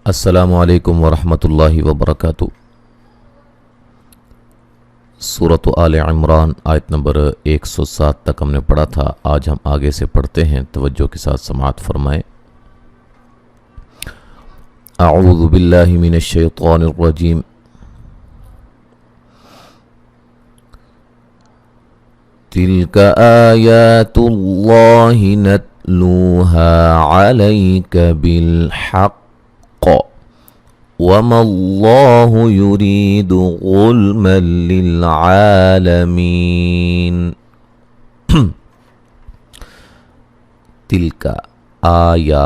السلام علیکم ورحمۃ اللہ وبرکاتہ۔ سورت آل-عمران آیت نمبر 107 تک ہم نے پڑھا تھا۔ آج ہم آگے سے پڑھتے ہیں، توجہ کے ساتھ سماعت فرمائیں۔ اعوذ باللہ من الشیطان الرجیم۔ تلک آیات اللہ نتلوها علیک بالحق وما اللہ یرید ظلما للعالمین۔ تلک آیا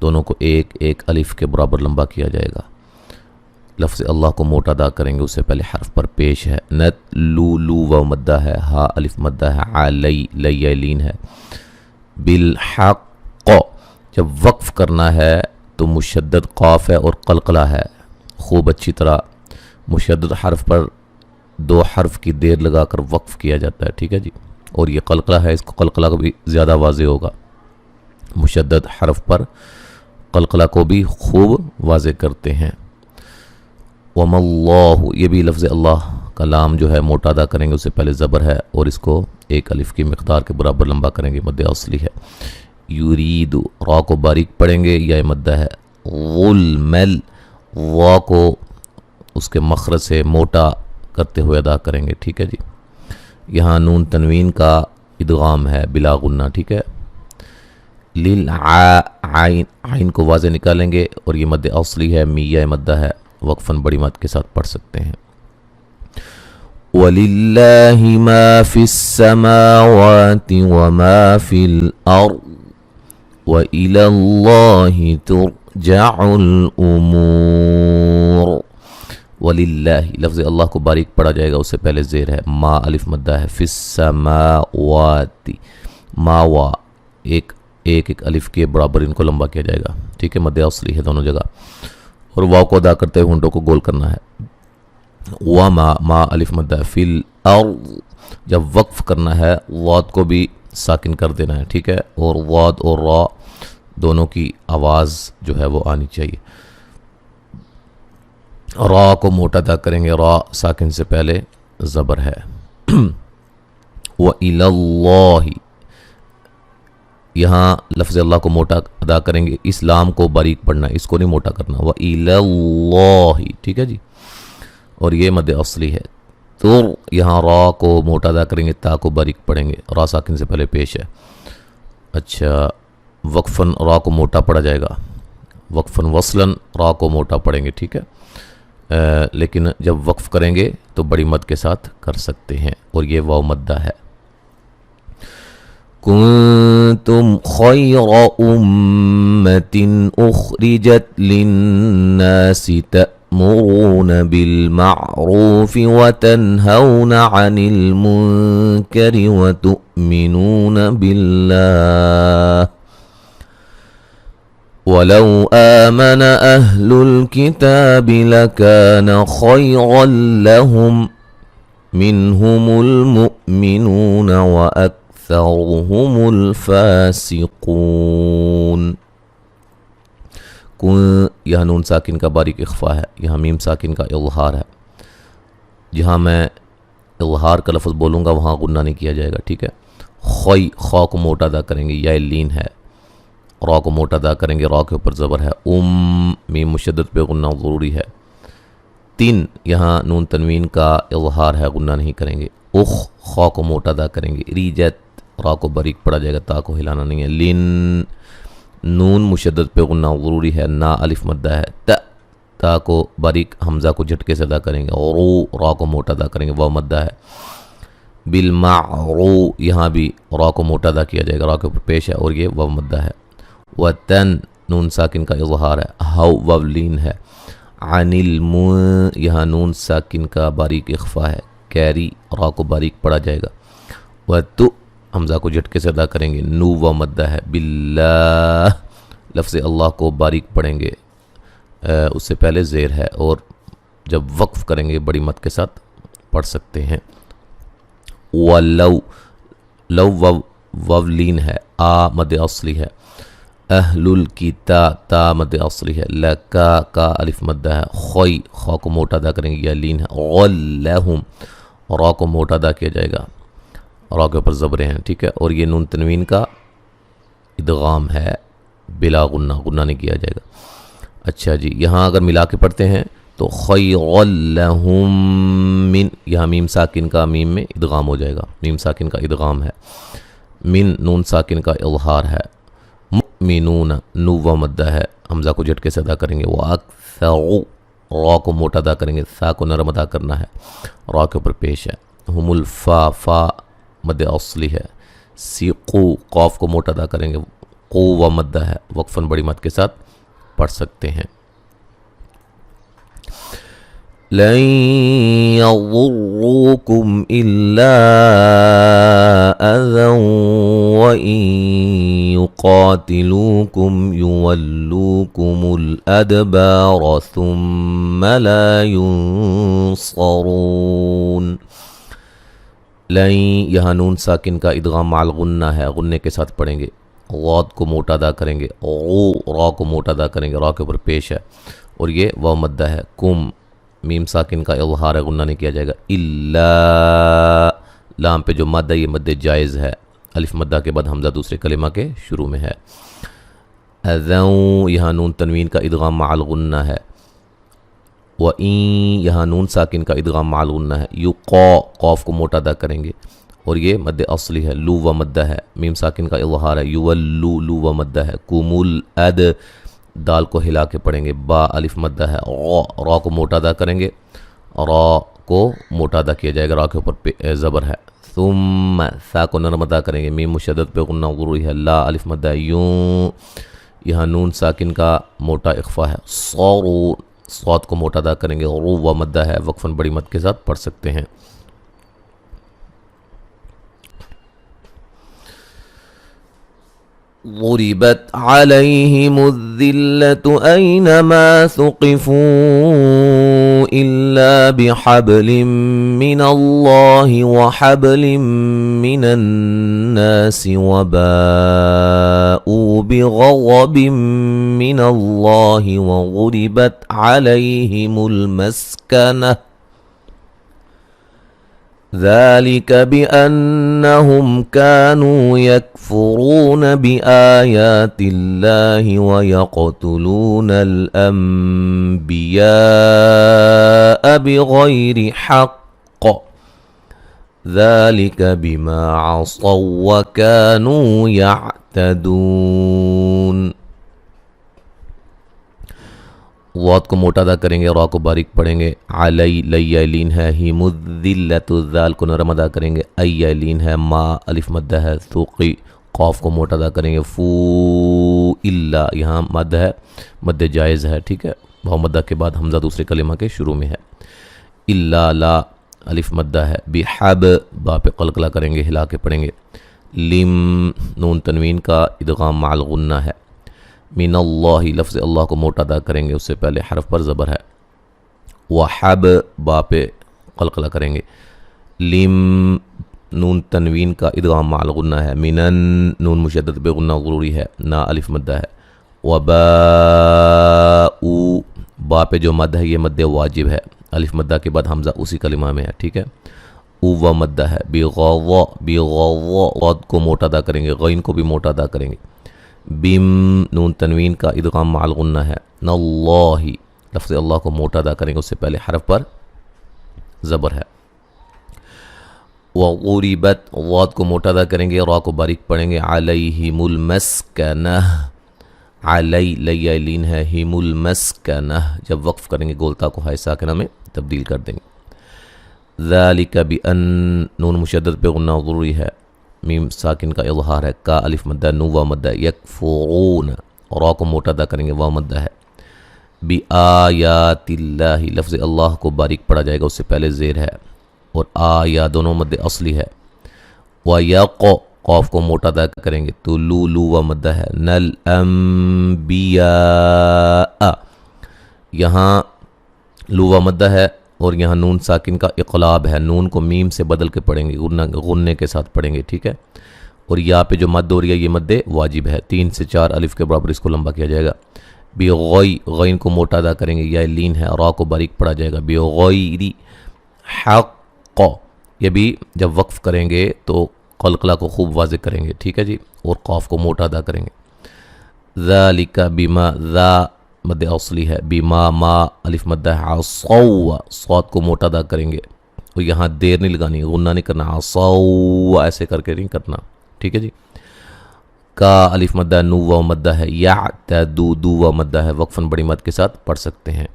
دونوں کو ایک ایک الف کے برابر لمبا کیا جائے گا۔ لفظ اللہ کو موٹا ادا کریں گے، اس سے پہلے حرف پر پیش ہے نت لو و مدہ ہے، ہا الف مدہ ہے، علی لی لین ہے۔ بالحق جب وقف کرنا ہے تو مشدد قاف ہے اور قلقلہ ہے، خوب اچھی طرح مشدد حرف پر دو حرف کی دیر لگا کر وقف کیا جاتا ہے، ٹھیک ہے جی۔ اور یہ قلقلہ ہے، اس کو قلقلہ کو بھی زیادہ واضح ہوگا، مشدد حرف پر قلقلہ کو بھی خوب واضح کرتے ہیں۔ وَمَا اللَّهُ، یہ بھی لفظ اللہ کا لام جو ہے موٹا ادا کریں گے، اس سے پہلے زبر ہے اور اس کو ایک الف کی مقدار کے برابر لمبا کریں گے، مد اصلی ہے۔ یرید، را کو باریک پڑھیں گے، یا مدہ ہے۔ غلمل، وا کو اس کے مخرج سے موٹا کرتے ہوئے ادا کریں گے، ٹھیک ہے جی۔ یہاں نون تنوین کا ادغام ہے بلا غنہ، ٹھیک ہے۔ عین کو واضح نکالیں گے اور یہ مد اصلی ہے، میہ مدہ ہے، وقفاً بڑی مد کے ساتھ پڑھ سکتے ہیں۔ وَلِلَّهِ مَا فِي السَّمَاوَاتِ وَمَا فِي الْأَرْضِ وَإِلَى اللَّهِ تُرْجَعُ الْأُمُورُ۔ وَلِلَّهِ لفظ اللہ کو باریک پڑھا جائے گا، اس سے پہلے زیر ہے، ما الف مدہ ہے، فِي السَّمَاوَاتِ، ما وا ایک الف کے برابر ان کو لمبا کیا جائے گا، ٹھیک ہے، مد اصلی ہے دونوں جگہ، اور واو کو ادا کرتے ہوئے ہونٹوں کو گول کرنا ہے۔ ما الف مدہ ہے، فی الارض جب وقف کرنا ہے واد کو بھی ساکن کر دینا ہے، ٹھیک ہے، اور واد اور را دونوں کی آواز جو ہے وہ آنی چاہیے۔ را کو موٹا ادا کریں گے، را ساکن سے پہلے زبر ہے۔ وَإِلَى اللَّهِ، یہاں لفظ اللہ کو موٹا ادا کریں گے، اس لام کو باریک پڑھنا ہے، اس کو نہیں موٹا کرنا۔ وَإِلَى اللَّهِ، ٹھیک ہے جی، اور یہ مد اصلی ہے۔ تو یہاں را کو موٹا ادا کریں گے، تا کو باریک پڑھیں گے، را ساکن سے پہلے پیش ہے۔ اچھا، وقفاً را کو موٹا پڑھا جائے گا، وقفاً وصلاً را کو موٹا پڑھیں گے، ٹھیک ہے، لیکن جب وقف کریں گے تو بڑی مد کے ساتھ کر سکتے ہیں، اور یہ واو مدہ ہے۔ کنتم خیر امت اخرجت للناس تأمرون بالمعروف وتنہون عن المنکر وتؤمنون باللہ وَلَوْ آمَنَ أَهْلُ الْكِتَابِ لَكَانَ خَيْرًا لَهُمْ مِنْهُمُ الْمُؤْمِنُونَ وَأَكْثَرُهُمُ الْفَاسِقُونَ۔ یہاں نون ساکن کا باریک اخفا ہے، یہاں میم ساکن کا اظہار ہے۔ جہاں میں اظہار کا لفظ بولوں گا وہاں غنہ نہیں کیا جائے گا، ٹھیک ہے۔ خا کو موٹا ادا کریں گے، یا لین ہے، را کو موٹا ادا کریں گے، را کے اوپر زبر ہے، میم مشدد پہ غنہ ضروری ہے۔ تین یہاں نون تنوین کا اظہار ہے، غنہ نہیں کریں گے۔ خا کو موٹا ادا کریں گے، ریجت، را کو باریک پڑا جائے گا، تا کو ہلانا نہیں ہے۔ لین نون مشدد پہ غنہ ضروری ہے، نا الف مدہ ہے، تا کو باریک حمزہ کو جھٹکے سے ادا کریں گے، اور را کو موٹا ادا کریں گے، واو مدہ ہے۔ بالمعرو یہاں بھی را کو موٹا ادا کیا جائے گا، را کے اوپر پیش ہے، اور یہ واو مدہ ہے۔ وَتَن نون ساکن کا اظہار ہے، ہو واو لین ہے۔ عن یہاں نون ساکن کا باریک اخفا ہے، کیری، را کو باریک پڑھا جائے گا، وَتُ حمزہ کو جھٹکے سے ادا کریں گے، نو و مدہ ہے۔ باللہ لفظ اللہ کو باریک پڑھیں گے، اس سے پہلے زیر ہے، اور جب وقف کریں گے بڑی مد کے ساتھ پڑھ سکتے ہیں۔ وَلَوْ لو وولین ہے، آ مد اصلی ہے، اہل الکتاب تا مد اصلی ہے، لکا کا الف مدہ ہے، خوئی خا کو موٹا ادا کریں گے، یا لین ہے، غلہم را کو موٹا ادا کیا جائے گا، را کے اوپر زبریں ہیں، ٹھیک ہے، اور یہ نون تنوین کا ادغام ہے بلا غنہ، غنہ نہیں کیا جائے گا۔ اچھا جی، یہاں اگر ملا کے پڑھتے ہیں تو خیرا لہم من، یہاں میم ساکن کا میم میں ادغام ہو جائے گا، میم ساکن کا ادغام ہے، من نون ساکن کا اظہار ہے، مؤمنون نو و مدہ ہے، حمزہ کو جھٹکے سے ادا کریں گے، وَأَكْثَرُ را کو موٹا ادا کریں گے، سا کو نرم ادا کرنا ہے، را کے اوپر پیش ہے، ہم الفا فا مد اصلی ہے، سیقو قاف کو موٹا ادا کریں گے، قو و مدہ ہے، وقفاً بڑی مد کے ساتھ پڑھ سکتے ہیں۔ لن يضروكم إلا أذى وإن يقاتلوكم يولوكم الأدبار ثم لا ينصرون۔ لن یہاں نون ساکن کا ادغام مع الغنہ ہے، غنے کے ساتھ پڑھیں گے، غاد کو موٹا ادا کریں گے، غو را کو موٹا ادا کریں گے، را کے اوپر پیش ہے، اور یہ واو مدہ ہے، کم میم ساکن کا اظہار ہے، غنہ نہیں کیا جائے گا، الا لام پہ جو مد ہے یہ مد جائز ہے، الف مدہ کے بعد حمزہ دوسرے کلمہ کے شروع میں ہے، اذن یہاں نون تنوین کا ادغام مع الغنہ ہے، وَإِن یہاں نون ساکن کا ادغام مع الغنہ ہے، یقا قاف کو موٹا ادا کریں گے، اور یہ مد اصلی ہے، لو و مدہ ہے، میم ساکن کا اظہار ہے، یولو لو و مدہ ہے، کمل اد دال کو ہلا کے پڑھیں گے، با الف مدہ ہے، را کو موٹا ادا کریں گے، را کو موٹا ادا کیا جائے گا، را کے اوپر زبر ہے، ثم سا کو نرم ادا کریں گے، میم مشدد پہ غنہ ضروری ہے، لا الف مدہ ہے، یوں یہاں نون ساکن کا موٹا اخفا ہے، صارو صاد کو موٹا ادا کریں گے، رو و مدہ ہے، وقفاً بڑی مد کے ساتھ پڑھ سکتے ہیں۔ ضربت عليهم الذلة أينما ثقفوا إلا بحبل من الله وحبل من الناس وباءوا بغضب من الله وضربت عليهم المسكنة ذلك بأنهم كانوا يكفرون بآيات الله ويقتلون الأنبياء بغير حق ذلك بما عصوا وكانوا يعتدون۔ واد کو موٹا ادا کریں گے، را کو باریک پڑھیں گے، علی لیہ لین ہے، ہیم الذلت الذال کو نرم ادا کریں گے، ایہ لین ہے، ما الف مدہ ہے، ثوقی قاف کو موٹا ادا کریں گے، فو الا یہاں مد ہے، مد جائز ہے، ٹھیک ہے، بھاؤ مدہ کے بعد حمزہ دوسرے کلمہ کے شروع میں ہے، الا لا الف مدہ ہے، بحب با پہ قلقلہ کریں گے، ہلا کے پڑھیں گے، لم نون تنوین کا ادغام مع الغنہ ہے، من اللہ لفظ اللہ کو موٹا ادا کریں گے، اس سے پہلے حرف پر زبر ہے، وحب با پہ قلقلہ کریں گے، لم نون تنوین کا ادغام مع الغنہ ہے، منن نون مشدد بے غنہ ضروری ہے، نا الف مدہ ہے، وباء با پہ جو مد ہے یہ مد واجب ہے، الف مدہ کے بعد حمزہ اسی کلمہ میں ہے، ٹھیک ہے، او و مدہ ہے، بغوا غد کو موٹا ادا کریں گے، غین کو بھی موٹا ادا کریں گے، بم نون تنوین کا ادغام مع الغنہ ہے، ناللہ لفظ اللہ کو موٹا ادا کریں گے، اس سے پہلے حرف پر زبر ہے، وغربت غاد کو موٹا ادا کریں گے، را کو باریک پڑھیں گے، علیہم المسکنہ، علی لیہ لین ہے، ہم المسکنہ جب وقف کریں گے گولتا کو ہائے ساکنہ میں تبدیل کر دیں گے، ذالک بأن نون مشدد پہ غنہ ضروری ہے، میم ساکن کا اظہار ہے، کا الف مدہ، نو وا مدہ، یکفرون را کو موٹا ادا کریں گے، وا مدہ ہے، بآیات اللہ لفظ اللہ کو باریک پڑھا جائے گا، اس سے پہلے زیر ہے، اور آیا دونوں مد اصلی ہے، ویق قاف کو موٹا ادا کریں گے، تو لو لو وا مدہ ہے، نل انبیاء یہاں لو وا مدہ ہے، اور یہاں نون ساکن کا اقلاب ہے، نون کو میم سے بدل کے پڑھیں گے، غننے کے ساتھ پڑھیں گے، ٹھیک ہے، اور یا پہ جو مد ہو رہی ہے یہ مد واجب ہے، 3 سے 4 الف کے برابر اس کو لمبا کیا جائے گا۔ بغوی غین کو موٹا ادا کریں گے، یا لین ہے، را کو باریک پڑھا جائے گا، بغویری حق، یہ بھی جب وقف کریں گے تو قلقلہ کو خوب واضح کریں گے، ٹھیک ہے جی، اور قاف کو موٹا ادا کریں گے۔ ذالک بما، ذا مد اصلی ہے، بما ما الف مدہ ہے، عصوا صاد کو موٹا ادا کریں گے، اور یہاں دیر نہیں لگانی، غنہ نہیں کرنا، عصوا ایسے کر کے نہیں کرنا، ٹھیک ہے جی۔ کا الف مدہ نو و مدہ ہے، یعتدو دو و مدہ ہے، وقفاً بڑی مد کے ساتھ پڑھ سکتے ہیں۔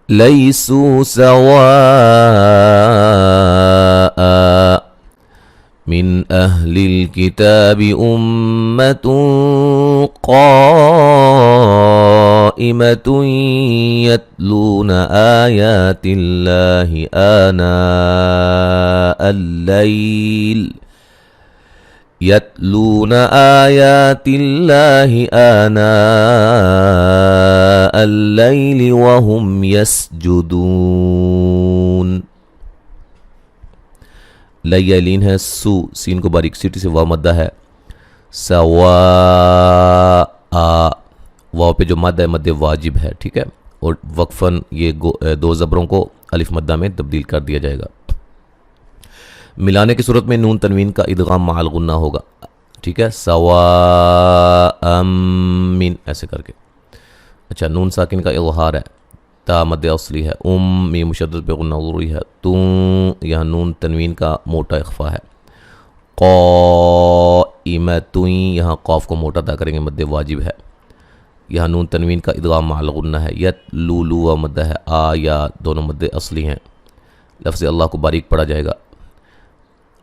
لیسوا سواء من اہل الکتاب امۃ قائمۃ یتلون آیات اللہ آناء اللیل يتلون آيات الله آناء الليل وهم يسجدون۔ لیہ لین ہے، سو سین کو باریک سیٹی سے واو مدہ ہے، سواء واو پہ جو مد ہے مد واجب ہے، ٹھیک ہے، اور وقفاً یہ دو زبروں کو الف مدہ میں تبدیل کر دیا جائے گا۔ ملانے کی صورت میں نون تنوین کا ادغام مع الغنہ ہوگا، ٹھیک ہے، سواء من ایسے کر کے۔ اچھا، نون ساکن کا اظہار ہے، تا مد اصلی ہے، میم مشدد پہ غنہ ضروری ہے، یہاں نون تنوین کا موٹا اخفا ہے، قائمۃ یہاں قاف کو موٹا ادا کریں گے، مد واجب ہے، یہاں نون تنوین کا ادغام مع الغنہ ہے، یتلو لو و مدہ ہے، یا دونوں مد اصلی ہیں، لفظ اللہ کو باریک پڑھا جائے گا،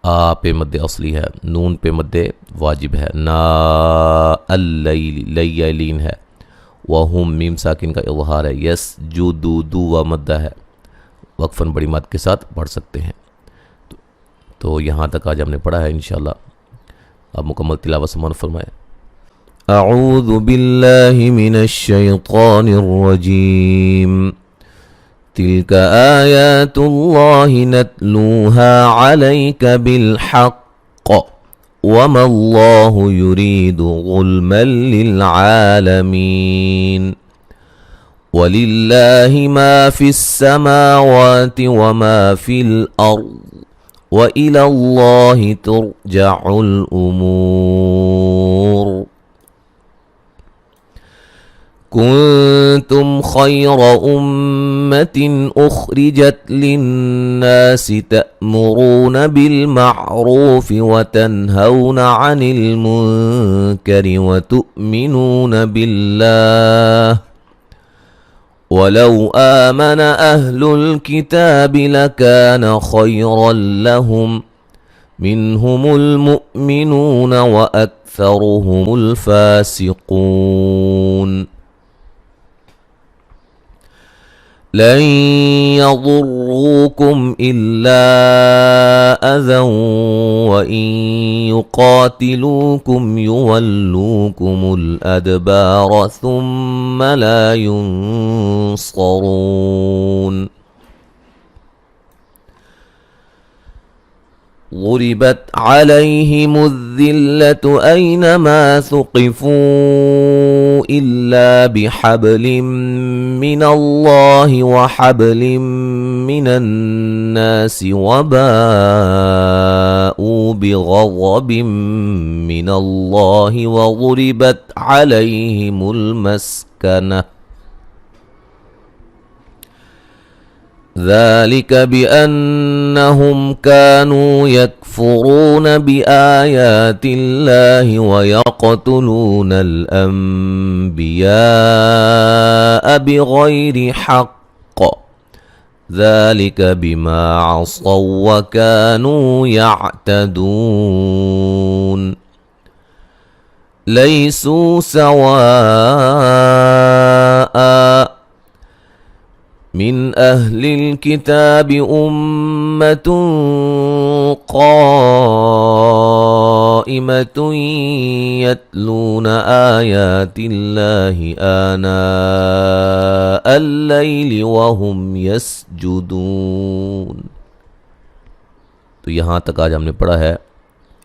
آ پہ مد اصلی ہے، نون پہ مد واجب ہے، نا اللیل لیہ لین ہے، وہم میم ساکن کا اظہار ہے، یس جو دو و مدہ ہے، وقفاً بڑی مد کے ساتھ پڑھ سکتے ہیں۔ تو یہاں تک آج ہم نے پڑھا ہے، انشاءاللہ اب مکمل تلاوت سمان فرمائے۔ اعوذ باللہ من الشیطان الرجیم، تلك آیات اللہ نتلوها علیک بالحق وما اللہ یرید ظلما للعالمین وللہ ما فی السماوات وما فی الارض وإلی اللہ ترجع الامور كنتم خير أمة أخرجت للناس تأمرون بالمعروف وتنهون عن المنكر وتؤمنون بالله ولو آمن أهل الكتاب لكان خيرا لهم منهم المؤمنون وأكثرهم الفاسقون لن يضروكم إلا أذى وإن يقاتلوكم يولوكم الأدبار ثم لا ينصرون ضربت عليهم الذلة أينما ثقفوا إلا بحبل من الله وحبل من الناس وباءوا بغضب من الله وضربت عليهم المسكنة ذلك بأنهم كانوا يكفرون بآيات الله ويقتلون الأنبياء بغير حق ذلك بما عصوا وكانوا يعتدون ليسوا سواء من أهل الكتاب أمة قائمة يتلون آيات الله آناء الليل وهم يسجدون تو یہاں تک آج ہم نے پڑھا ہے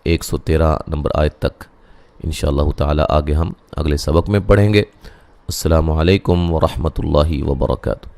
113 نمبر آیت تک. انشاءاللہ تعالی آگے ہم اگلے سبق میں پڑھیں گے. السلام علیکم ورحمۃ اللہ وبرکاتہ.